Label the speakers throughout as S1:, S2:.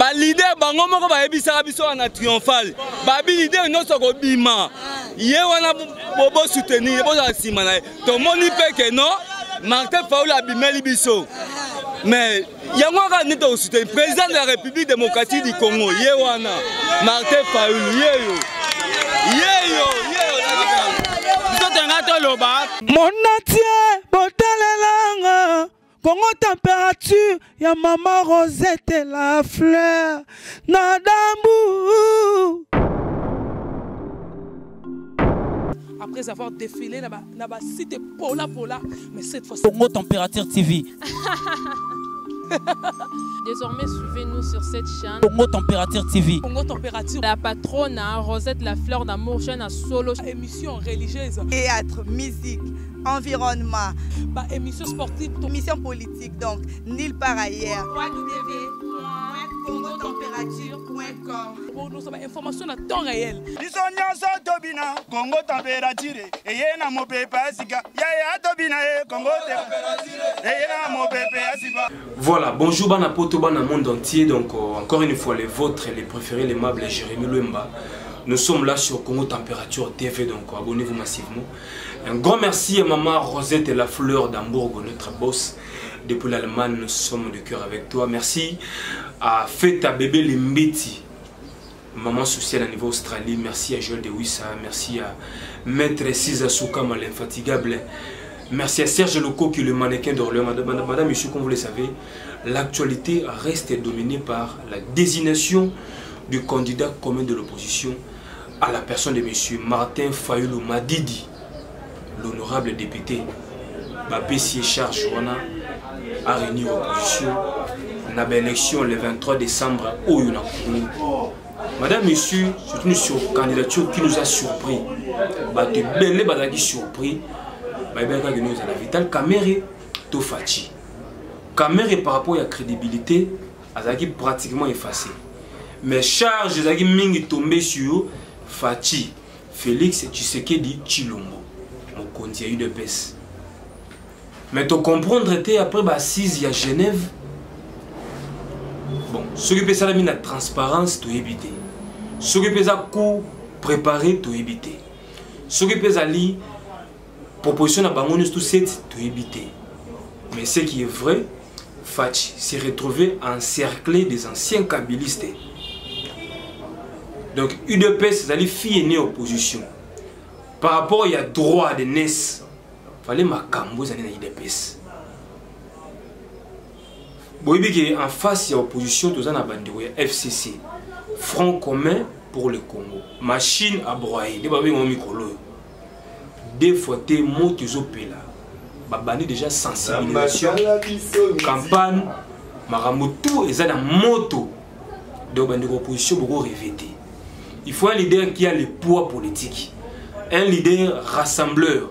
S1: ba leader bango moko ba ebisaka biso na triomphal ba bi leader nyonso ko bima ye wana bobo soutenir bozo sima na to moni pe que non Martin Fayulu abimeli biso mais yango ka nito soutenir président de la République démocratique du Congo ye wana Martin Fayulu yeyo
S2: mon entier botalelanga Congo température ya maman Rosette la fleur Nadambu. Après avoir défilé là-bas site Pola mais cette fois Congo Température TV.
S3: Désormais, suivez-nous sur cette chaîne.
S2: Congo Température TV.
S3: Congo Température. La patronne Rosette la fleur d'amour jeune à solo.
S2: Émission religieuse.
S4: Théâtre, musique, environnement.
S2: Bah, émission sportive.
S4: Émission politique, donc nulle part ailleurs.
S2: www.congotempérature.com. Pour nous avoir information à temps réel.
S5: Congo Température. Et y a mon pépé Asika. Yaya Tobina Congo Température. Et y a mon pépé Asika.
S6: Voilà, bonjour Banapoto, Bana monde entier. Donc encore une fois les vôtres, les préférés, les aimables, Jérémy Louemba. Nous sommes là sur Congo Température TV, donc abonnez-vous massivement. Un grand merci à maman Rosette et la fleur d'Hambourg, notre boss. Depuis l'Allemagne, nous sommes de cœur avec toi. Merci à Feta Bébé Limbiti, maman sociale à niveau Australie. Merci à Joël de Wissa. Merci à Maître Cisa Soukama, l'infatigable. Merci à Serge Loco qui est le mannequin d'Orléans. Madame, monsieur, comme vous le savez, l'actualité reste dominée par la désignation du candidat commun de l'opposition à la personne de monsieur Martin Fayulu Madidi, l'honorable député. Babessi charge a réuni l'opposition dans l'élection le 23 décembre au Yunakuru. Madame, monsieur, c'est une candidature qui nous a surpris. Surpris. Vital Kamere Tofachi. Kamere par rapport à la crédibilité, elle est pratiquement effacée. Mais charge est mingi tombé sur Fachi, Félix Tshisekedi Tshilombo. On continue de baisse. Mais tu comprendre était après assise à Genève. Bon, ce qui peut ça la transparence, tu éviter. Ce qui peut ça coup préparé, tu éviter. Ce qui peut ça li proposition à Bangonus tout set, tu éviter. Mais ce qui est vrai, Fachi s'est retrouvé encerclé des anciens kabylistes. Donc UDPS, c'est la fille née opposition. Par rapport il y a droit de naissance. Fallait ma cambo ça n'est UDPS. Boyibi en face il y a opposition tous en abandonné FCC. Front commun pour le Congo. Machine à broyer. Des babés ont micro. Des fois tes mots tes opéla. Babani déjà sensibilisation. Campagne. Maramoto et ça la moto. Donc bande opposition beaucoup revêté. Il faut un leader qui a le poids politique. Un leader rassembleur.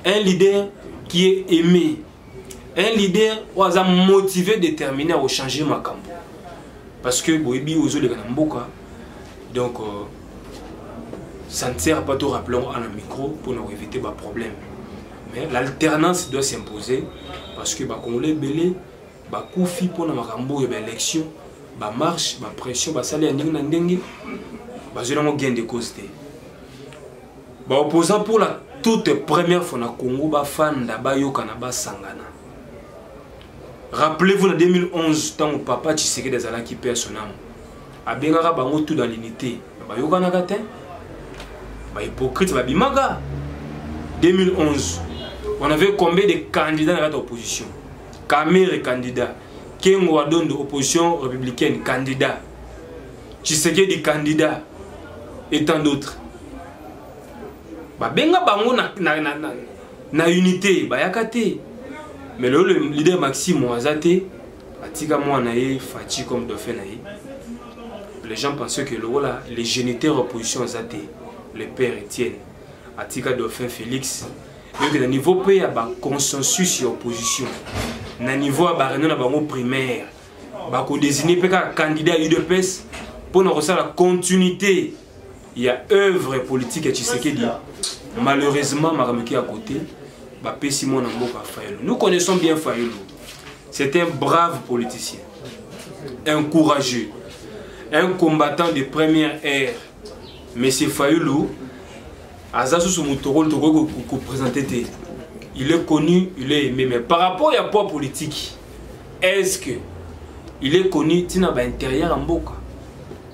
S6: Un leader qui est aimé. Un leader qui a motivé, déterminé à changer ma campo. Parce que Boibi Ozo de Ganamboka. Donc, ça ne sert pas de rappeler à un micro pour nous éviter des problèmes. Mais l'alternance doit s'imposer parce que les Congolais belé, les koufi pour nous élection, les marche, les pression, les salaire, les gain de cause. Les opposants pour la toute première fois au Congo, les fans de Sangana. Rappelez-vous en 2011, tant que papa Tshisekedi Azala qui perd son âme. Abengara bango tout dans l'unité. Bayokana gate. Ba hypocrite ba bimaga. 2011. On avait combien de candidats dans l'opposition? Kamere candidat. Kengo Wadon de l'opposition républicaine candidat. Tshisekedi candidat. Et tant d'autres. Ba benga bango na unité, bayakate. Mais le leader Maxime Ouazate, Atika Mouanaye, Fachi comme Dauphin. Les gens pensaient que les géniteurs opposition Azate, le père Étienne, Atika Dauphin Félix, donc le niveau pays il y a un consensus sur l'opposition. Le niveau primaire, il y a désigné un candidat UDPS pour nous la continuité. Il y a œuvre politique à Tshisekedi. Malheureusement, Marameki à côté. Nous connaissons bien Fayulu. C'est un brave politicien, un courageux, un combattant de première ère, M. Fayulu, il est connu, il est aimé. Mais par rapport à poids politique, est-ce que il est connu à l'intérieur en Boka?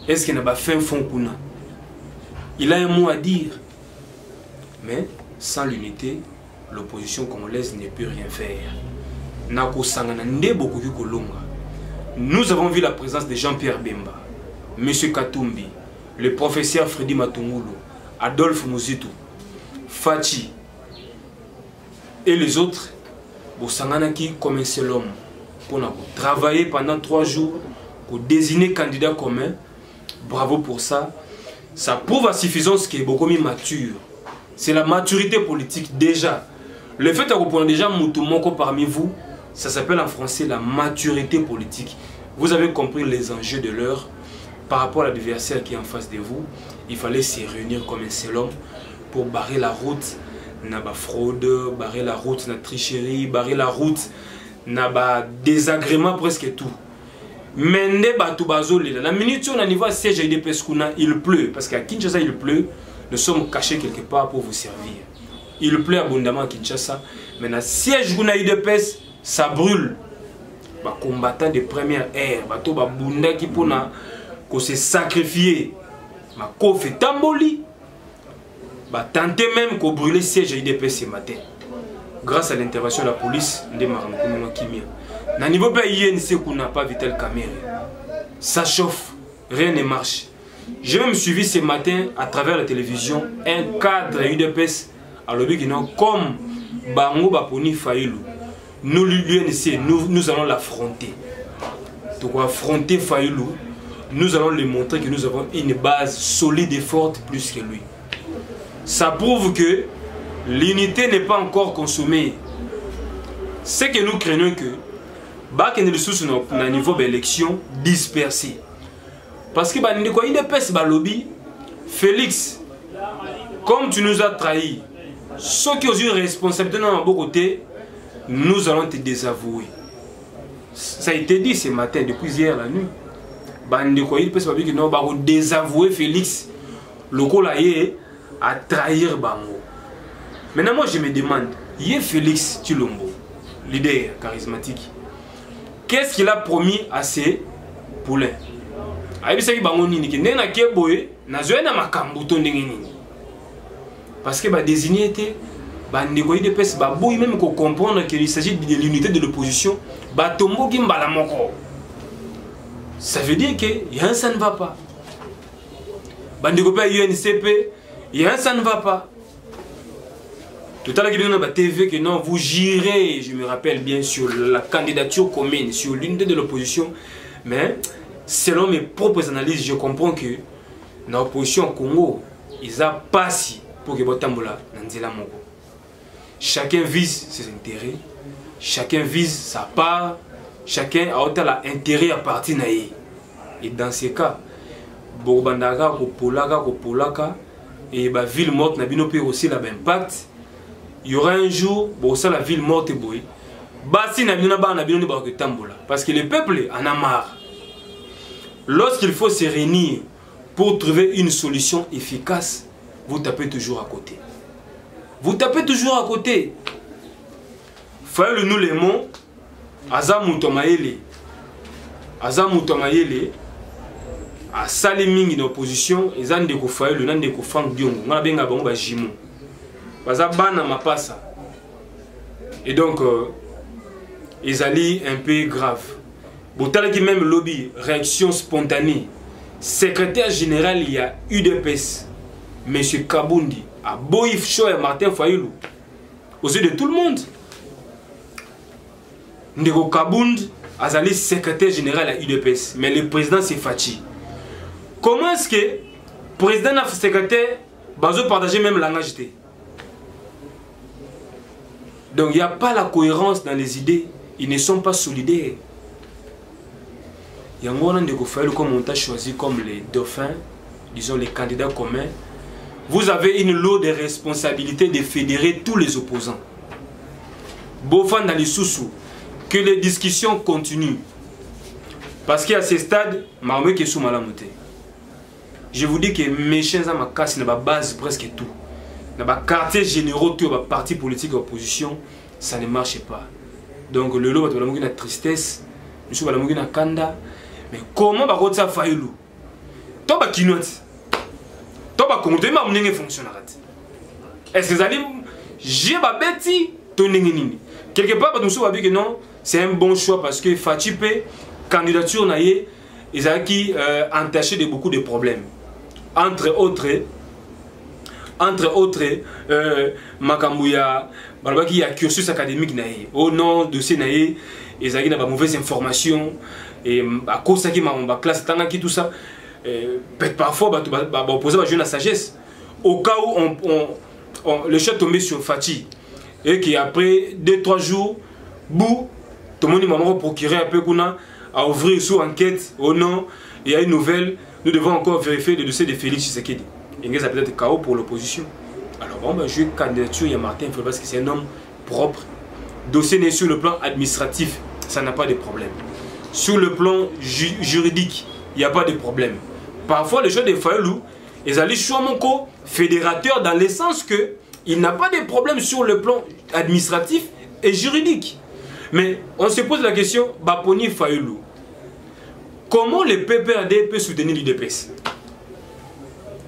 S6: Est-ce qu'il n'a pas fait un fond kuna? Il a un mot à dire. Mais sans l'unité, l'opposition congolaise ne peut rien faire. Nous avons vu la présence de Jean-Pierre Bemba, M. Katumbi, le professeur Freddy Matungulu, Adolphe Mouzitou, Fachi et les autres. Bosanganaki comme un seul homme pour travailler pendant 3 jours pour désigner candidat commun. Bravo pour ça. Ça prouve à suffisance qu'il est beaucoup plus mature. C'est la maturité politique déjà. Le fait de reprendre déjà Moutoumoko parmi vous, ça s'appelle en français la maturité politique. Vous avez compris les enjeux de l'heure par rapport à l'adversaire qui est en face de vous. Il fallait se réunir comme un seul homme pour barrer la route na ba fraude, barrer la route na tricherie, barrer la route na ba désagrément presque tout. Mende batu bazole la minute on arrive à siège UDPS kuna il pleut parce qu'à Kinshasa il pleut, nous sommes cachés quelque part pour vous servir. Il pleut abondamment à Kinshasa, mais na siège kuna UDPS ça brûle. Ba combattant de première ère, bato ba bunda qui pona ko se sacrifier. Ma ko fait tamboli. Ba tenter même qu'on brûler siège UDPS ce matin. Grâce à l'intervention de la police, na niveau pas INC qu'on n'a pas Vital Kamerhe. Ça chauffe, rien ne marche. J'ai même suivi ce matin à travers la télévision un cadre UDPS à l'objet qui non comme Bango Baponi Fayulu. Nous l'UNC, nous allons l'affronter. Donc affronter Fayulu, nous allons lui montrer que nous avons une base solide et forte plus que lui. Ça prouve que l'unité n'est pas encore consommée. C'est que nous craignons que Bak et les sous à niveau d'élection dispersé. Parce que lobby, Félix, comme tu nous as trahis, ceux qui ont eu responsabilité dans notre côté, nous allons te désavouer. Ça a été dit ce matin, depuis hier la nuit. Nous allons désavouer Félix, le colaïe, à trahir Bango. Maintenant, moi je me demande, y est Félix Tshilombo, leader charismatique, qu'est-ce qu'il a promis à ses poulains? Parce que désigné était même qu'on comprendre qu'il s'agit de l'unité de l'opposition. Ça veut dire que rien ça ne va pas. UNCP, ça ne va pas. Tout à l'heure, il y a TV que non, vous girez, je me rappelle bien, sur la candidature commune, sur l'unité de l'opposition. Mais selon mes propres analyses, je comprends que dans l'opposition au Congo, ils ont passé pour que Botambola Nanzela Moko. Chacun vise ses intérêts, chacun vise sa part, chacun a intérêt à partir naïe. Et dans ces cas, Bobandaga, Kopolaka, et la ville morte n'a pas aussi l'impact. Il y aura un jour, la ville morte est boy. Parce que le peuple en a marre. Lorsqu'il faut se réunir pour trouver une solution efficace, vous tapez toujours à côté. Vous tapez toujours à côté. Fayulu nous les mots, Azamutomaele, à Saliming in opposition, ils ont des Fayulu, ils ont des Frank Diongo, on a bien un bon Jimon. Et donc, ils allaient un peu grave. Boutala qui même lobby, réaction spontanée. Secrétaire général, il y a UDPS, M. Kabundi, à Boïf Cho et Martin Fayulu. Aux yeux de tout le monde. Ndeko Kabundi a allé secrétaire général à UDPS, mais le président c'est Fachi. Comment est-ce que le président et le secrétaire ont partagé même langage? Donc il n'y a pas la cohérence dans les idées, ils ne sont pas solidaires. Il y a un de comme on t'a choisi comme les dauphins, disons les candidats communs. Vous avez une lourde de responsabilité de fédérer tous les opposants. Bofan dans les sous-sous, que les discussions continuent. Parce qu'à ce stade, Maroumé qui est sous Malamoté. Je vous dis que mes chiens à ma casse, n'a pas base presque tout. N'a pas quartier généraux, tout, n'a pas parti politique opposition, ça ne marche pas. Donc le lot, il y a tristesse, nous sommes à Kanda. Mais comment va ça faire? Toi, tu as kinote. Toi, tu as compté, mais tu fonctionne. Est-ce que vous allez j'ai ma bêtise, quelque part, nous sommes que non, c'est un bon choix parce que Fatipé, candidature, ils ont qui entaché de beaucoup de problèmes. Entre autres, Makambouya, il y a cursus académique, au nom de Sénaï, ils ont des mauvaises informations, et à cause de ma classe, tout ça, parfois, on pose la sagesse. Au cas où le chat tombé sur Fati, et qu'après 2-3 jours, tout le monde m'a procuré un peu à ouvrir sous enquête, au nom, il y a une nouvelle, nous devons encore vérifier le dossier de Félix Tshisekedi. Il y a peut-être chaos pour l'opposition. Alors bon, je vais candidature, il y a Martin, parce que c'est un homme propre. Dossier n'est sur le plan administratif, ça n'a pas de problème. Sur le plan juridique, il n'y a pas de problème. Parfois, les gens de Fayolou, ils allaient sur mon fédérateur dans le sens que il n'a pas de problème sur le plan administratif et juridique. Mais on se pose la question, Baponi Fayolou, comment le PPRD peut soutenir l'UDPS?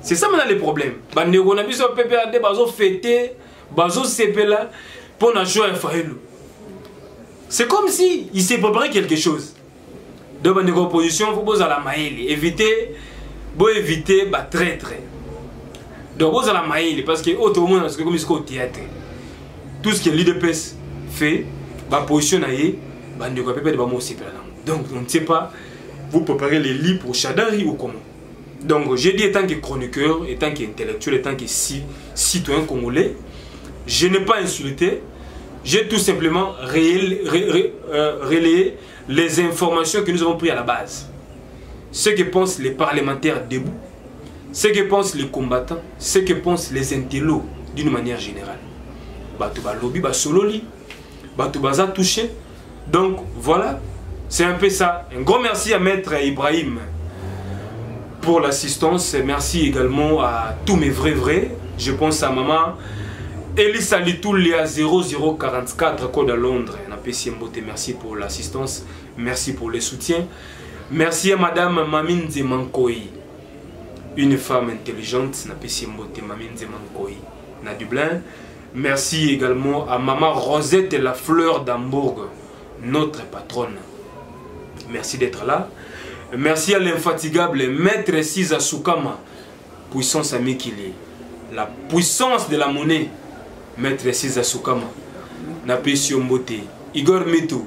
S6: C'est ça maintenant le problème. On a vu sur le PPRD, bazo fêté, bazo CPLA, pour la joie Fayolou. C'est comme si il s'est préparé quelque chose. Donc, dans l'opposition, il faut poser à la maïle. Éviter, très. Donc, poser à la maïle, parce que tout le monde, c'est comme au théâtre. Tout ce que l'UDPS fait, la position est, donc, on ne sait pas, vous préparez les lits pour Chadari ou comment. Donc, j'ai dit, étant que chroniqueur, étant qu'intellectuel, étant que citoyen congolais, je n'ai pas insulté. J'ai tout simplement relayé les informations que nous avons prises à la base. Ce que pensent les parlementaires debout, ce que pensent les combattants, ce que pensent les intellos d'une manière générale. Batouba lobby, sololi, Batouba touché. Donc voilà, c'est un peu ça. Un grand merci à Maître Ibrahim pour l'assistance. Merci également à tous mes vrais. Je pense à maman Elisa Litoulia 0044 Code à Londres. Merci pour l'assistance. Merci pour le soutien. Merci à Madame Mamine Zemankoï, une femme intelligente. Mamine Zemankoï na Dublin. Merci également à Maman Rosette La Fleur d'Hambourg, notre patronne. Merci d'être là. Merci à l'infatigable Maître Siza Soukama, puissance à Mikili, la puissance de la monnaie. Maître Siza Soukama, Napesi Mbote, Igor Meto,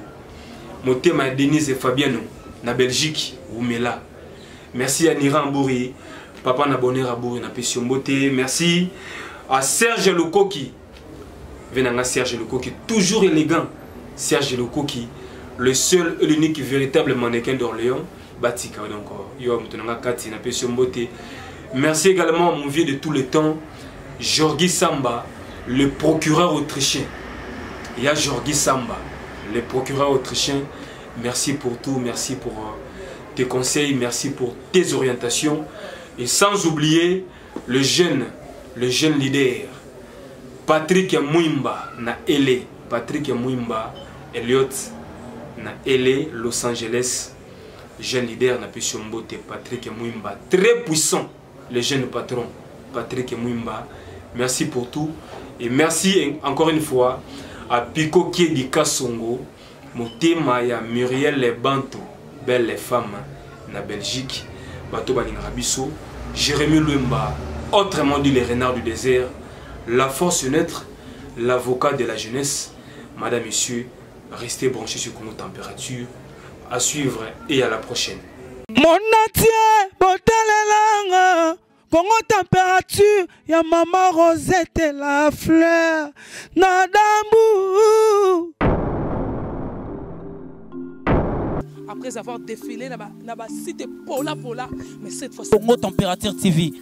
S6: Motema Denise et Fabiano, na Belgique, Oumela. Merci à Nira Mbouri, Papa Naboné Rabouri, Napesi Mbote. Merci à Serge Lokoki, Venanga Serge Lokoki, toujours élégant. Serge Lokoki, le seul et l'unique véritable mannequin d'Orléans, Batika. Donc, Yo Mtonanga Kati, Napesi Mbote. Merci également à mon vieux de tous les temps, Jorgi Samba, le procureur autrichien. Il y a Jorgi Samba, le procureur autrichien. Merci pour tout, merci pour tes conseils, merci pour tes orientations. Et sans oublier le jeune leader, Patrick Mouimba, na LA. Patrick Mouimba, Elliot, na LA, Los Angeles. Jeune leader, na Peshombote, Patrick Mouimba. Très puissant, le jeune patron, Patrick Mouimba. Merci pour tout. Et merci encore une fois à Pico Kiedi Kassongo, Motema ya Muriel Banto, belle femme na Belgique, Bato Balingarabiso, Jérémy Lumba, autrement dit les renards du désert, la force neutre, l'avocat de la jeunesse. Madame, Messieurs, restez branchés sur Congo Température. À suivre et à la prochaine.
S2: Mon Congo Température, ya Maman Rosette La Fleur, Nadambu. Après avoir défilé là-bas, cité Pola, mais cette fois Congo Température TV.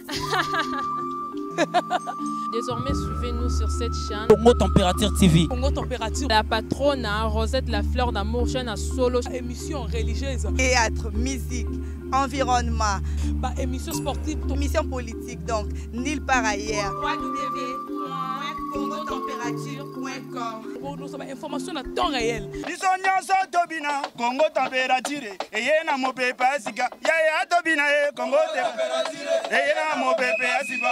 S3: Désormais, suivez-nous sur cette chaîne.
S2: Congo Température TV.
S3: Congo Température. La patronne, Rosette La Fleur d'Amour, chaîne à solo.
S2: Émission religieuse.
S4: Théâtre, musique, environnement.
S2: Bah, émission sportive.
S4: Émission politique, donc nulle part ailleurs. www.congotempérature.com.
S2: Pour nous avoir information à temps réel.
S5: biso nyonso tobina Congo Température eye na mopepe asika yaya tobina Congo Température eye na mopepe asika